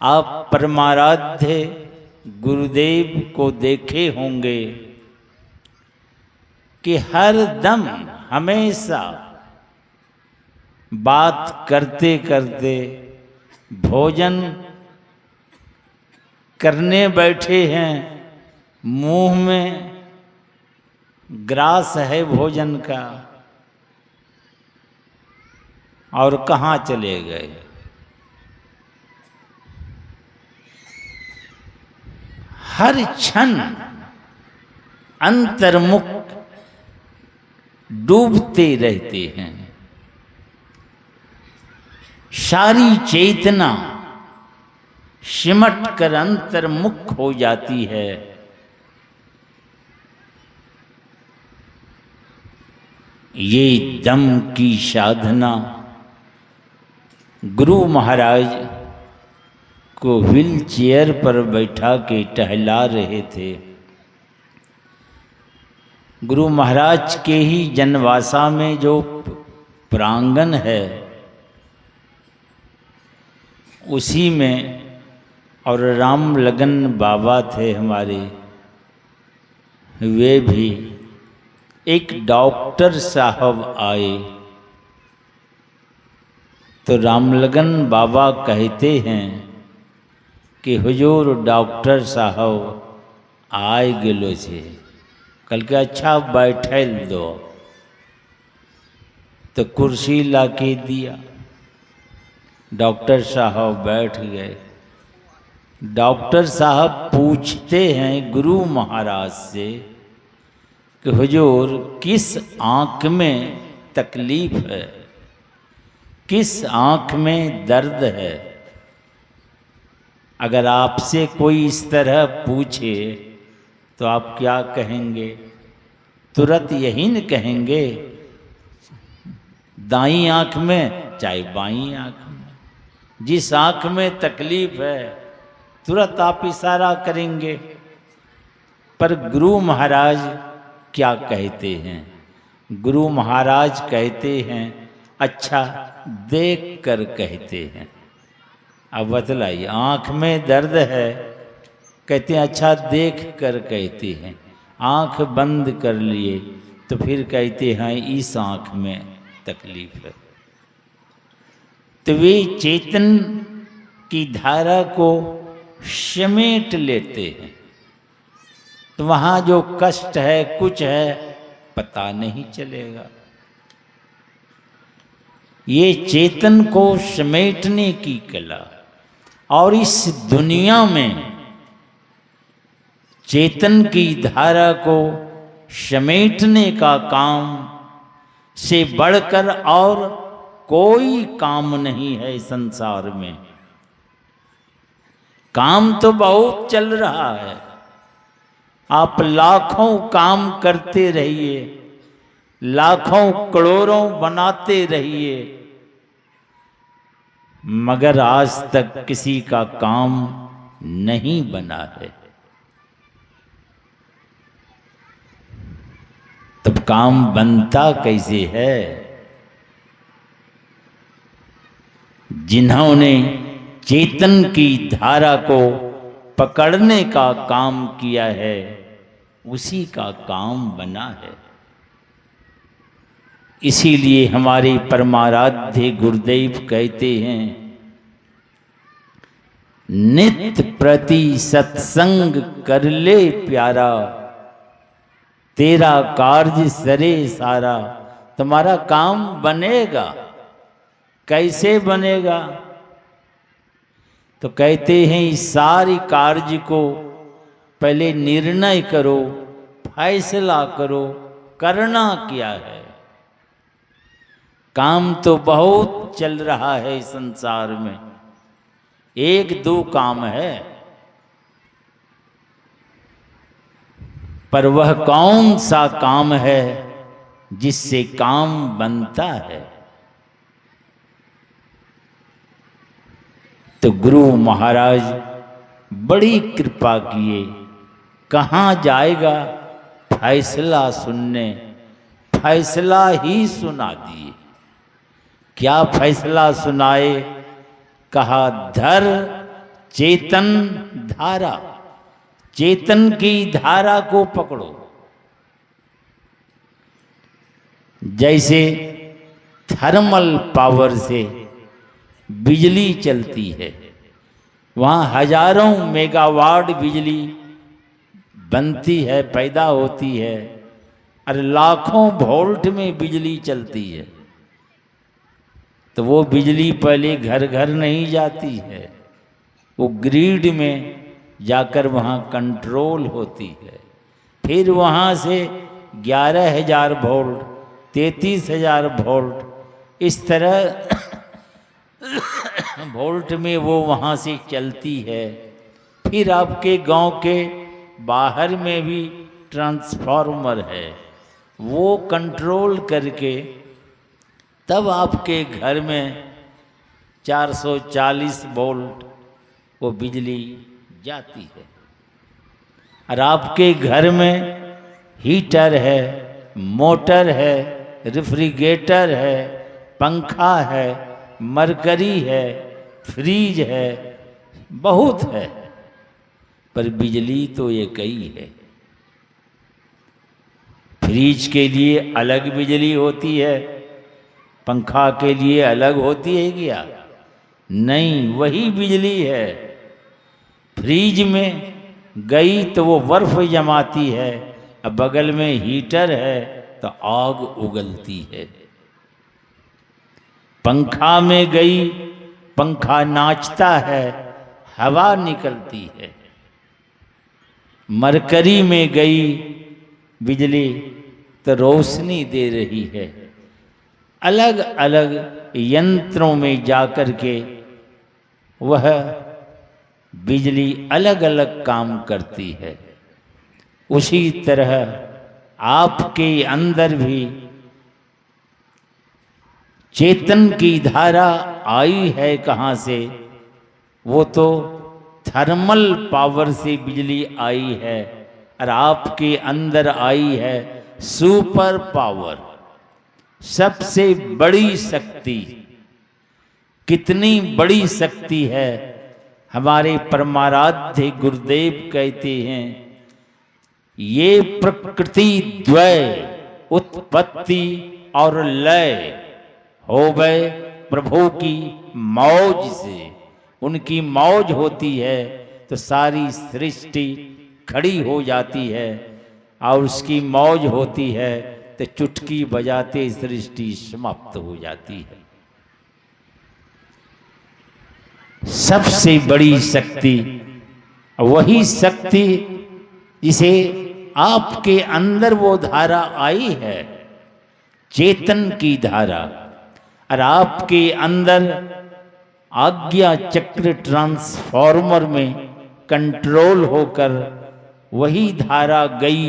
आप परमाराध्य गुरुदेव को देखे होंगे कि हर दम हमेशा बात करते करते भोजन करने बैठे हैं, मुंह में ग्रास है भोजन का और कहाँ चले गए। हर क्षण अंतर्मुख डूबते रहते हैं। सारी चेतना सिमट कर अंतर्मुख हो जाती है। ये दम की साधना गुरु महाराज को व्हील चेयर पर बैठा के टहला रहे थे। गुरु महाराज के ही जनवासा में जो प्रांगण है उसी में, और राम लगन बाबा थे हमारे, वे भी एक डॉक्टर साहब आए तो रामलगन बाबा कहते हैं कि हुजूर डॉक्टर साहब आए गेलो छे। कल के अच्छा बैठल दो, तो कुर्सी लाके दिया। डॉक्टर साहब बैठ गए। डॉक्टर साहब पूछते हैं गुरु महाराज से कि हुजूर किस आँख में तकलीफ है, किस आँख में दर्द है। अगर आपसे कोई इस तरह पूछे तो आप क्या कहेंगे? तुरंत यही न कहेंगे दाईं आँख में चाहे बाईं आँख में, जिस आँख में तकलीफ है तुरंत आप इशारा करेंगे। पर गुरु महाराज क्या कहते हैं? गुरु महाराज कहते हैं, अच्छा देख कर कहते हैं। अब बतलाइए, आँख में दर्द है, कहते हैं अच्छा देख कर कहते हैं। आँख बंद कर लिए तो फिर कहते हैं इस आँख में तकलीफ है। तो वे चेतन की धारा को समेट लेते हैं, तो वहाँ जो कष्ट है कुछ है पता नहीं चलेगा। ये चेतन को समेटने की कला, और इस दुनिया में चेतन की धारा को समेटने का काम से बढ़कर और कोई काम नहीं है संसार में। काम तो बहुत चल रहा है, आप लाखों काम करते रहिए, लाखों करोड़ों बनाते रहिए, मगर आज तक किसी का काम नहीं बना है। तब काम बनता कैसे है? जिन्होंने चेतन की धारा को पकड़ने का काम किया है उसी का काम बना है। इसीलिए हमारे परमाराध्य गुरुदेव कहते हैं, नित्य प्रति सत्संग कर ले प्यारा, तेरा कार्य सरे सारा। तुम्हारा काम बनेगा। कैसे बनेगा? तो कहते हैं इस सारी कार्य को पहले निर्णय करो, फैसला करो, करना क्या है। काम तो बहुत चल रहा है संसार में, एक दो काम है, पर वह कौन सा काम है जिससे काम बनता है? तो गुरु महाराज बड़ी कृपा किए। कहाँ जाएगा फैसला सुनने, फैसला ही सुना दिए। क्या फैसला सुनाए? कहा धर चेतन धारा, चेतन की धारा को पकड़ो। जैसे थर्मल पावर से बिजली चलती है, वहाँ हजारों मेगावाट बिजली बनती है, पैदा होती है, और लाखों वोल्ट में बिजली चलती है। तो वो बिजली पहले घर घर नहीं जाती है, वो ग्रिड में जाकर वहाँ कंट्रोल होती है। फिर वहाँ से 11,000 वोल्ट, 33,000 वोल्ट, इस तरह वोल्ट में वो वहाँ से चलती है। फिर आपके गांव के बाहर में भी ट्रांसफार्मर है, वो कंट्रोल करके तब आपके घर में 440 वोल्ट वो बिजली जाती है। और आपके घर में हीटर है, मोटर है, रेफ्रिजरेटर है, पंखा है, मरकरी है, फ्रीज है, बहुत है, पर बिजली तो एक ही है। फ्रीज के लिए अलग बिजली होती है, पंखा के लिए अलग होती है क्या? नहीं, वही बिजली है। फ्रीज में गई तो वो बर्फ जमाती है, अब बगल में हीटर है तो आग उगलती है। पंखा में गई, पंखा नाचता है, हवा निकलती है। मरकरी में गई बिजली तो रोशनी दे रही है। अलग अलग यंत्रों में जाकर के वह बिजली अलग अलग काम करती है। उसी तरह आपके अंदर भी चेतन की धारा आई है कहाँ से? वो तो थर्मल पावर से बिजली आई है, और आपके अंदर आई है सुपर पावर, सबसे बड़ी शक्ति। कितनी बड़ी शक्ति है? हमारे परमाराध्य गुरुदेव कहते हैं, ये प्रकृति द्वय उत्पत्ति और लय होवे प्रभु की मौज से। उनकी मौज होती है तो सारी सृष्टि खड़ी हो जाती है, और उसकी मौज होती है तो चुटकी बजाते सृष्टि समाप्त हो जाती है। सबसे बड़ी शक्ति वही शक्ति जिसे आपके अंदर वो धारा आई है, चेतन की धारा, और आपके अंदर आज्ञा चक्र ट्रांसफार्मर में कंट्रोल होकर वही धारा गई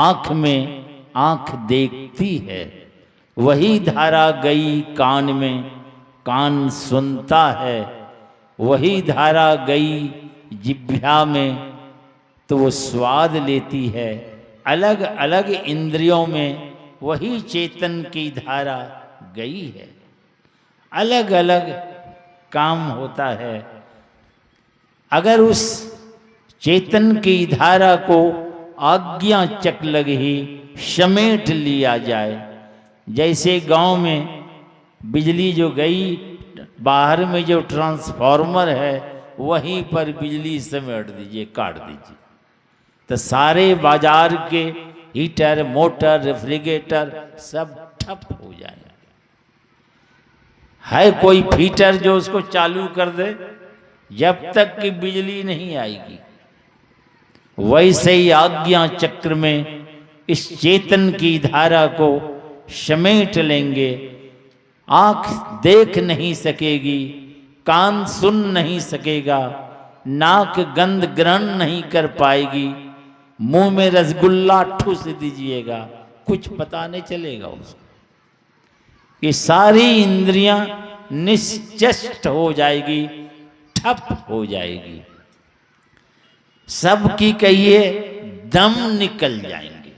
आँख में, आँख देखती है। वही धारा गई कान में, कान सुनता है। वही धारा गई जिह्वा में तो वो स्वाद लेती है। अलग अलग इंद्रियों में वही चेतन की धारा गई है। अलग अलग काम होता है। अगर उस चेतन की धारा को आज्ञा चक्र लग ही समेट लिया जाए, जैसे गांव में बिजली जो गई, बाहर में जो ट्रांसफार्मर है वहीं पर बिजली समेट दीजिए, काट दीजिए, तो सारे बाजार के हीटर, मोटर, रेफ्रिजरेटर सब ठप हो जाएगा। है कोई फीटर जो उसको चालू कर दे? जब तक कि बिजली नहीं आएगी। वैसे ही आज्ञा चक्र में इस चेतन की धारा को समेट लेंगे। आँख देख नहीं सकेगी, कान सुन नहीं सकेगा, नाक गंध ग्रहण नहीं कर पाएगी, मुंह में रसगुल्ला ठूस दीजिएगा, कुछ पता नहीं चलेगा उसको। ये सारी इंद्रियां निश्चेष्ट हो जाएगी, ठप हो जाएगी। सबकी कहिए दम निकल जाएंगे।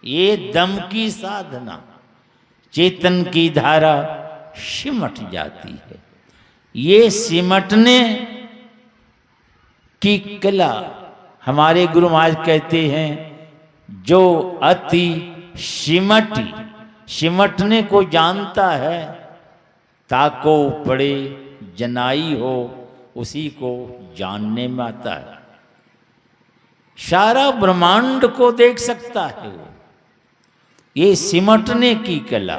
ये दम की साधना, चेतन की धारा सिमट जाती है। ये सिमटने की कला। हमारे गुरु महाराज कहते हैं जो अति सिमटने को जानता है, ताको पड़े जनाई हो, उसी को जानने में आता है। सारा ब्रह्मांड को देख सकता है वो, ये सिमटने की कला।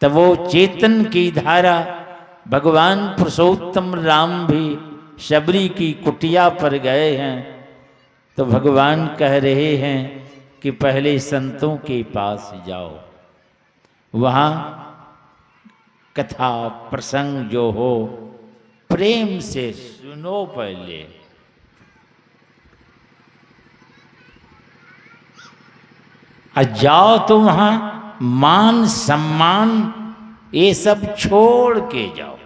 तब वो चेतन की धारा भगवान पुरुषोत्तम राम भी शबरी की कुटिया पर गए हैं, तो भगवान कह रहे हैं कि पहले संतों के पास जाओ, वहाँ कथा प्रसंग जो हो प्रेम से सुनो पहले। और जाओ तो वहाँ मान सम्मान ये सब छोड़ के जाओ,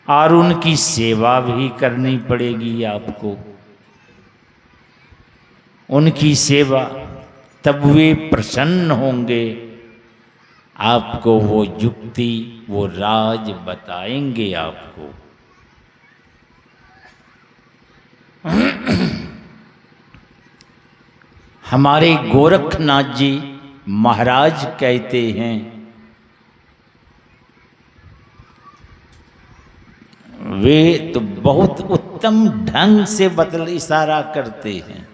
और उनकी सेवा भी करनी पड़ेगी आपको। उनकी सेवा, तब वे प्रसन्न होंगे, आपको वो युक्ति वो राज बताएंगे आपको। हमारे गोरखनाथ जी महाराज कहते हैं, वे तो बहुत उत्तम ढंग से इशारा करते हैं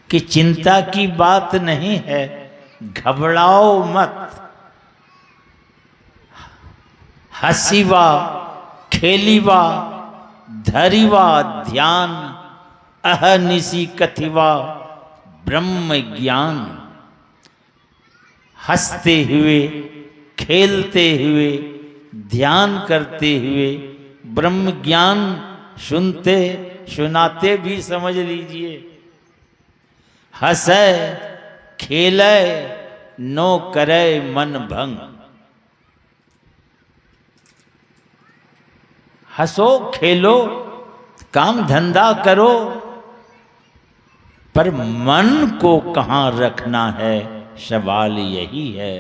कि चिंता की बात नहीं है, घबराओ मत, हसीवा खेलीवा धरीवा ध्यान, अहनिशि कथिवा ब्रह्म ज्ञान। हंसते हुए खेलते हुए ध्यान करते हुए ब्रह्म ज्ञान सुनते सुनाते भी समझ लीजिए। हंसे खेले नो करे मन भंग। हंसो खेलो काम धंधा करो, पर मन को कहाँ रखना है, सवाल यही है।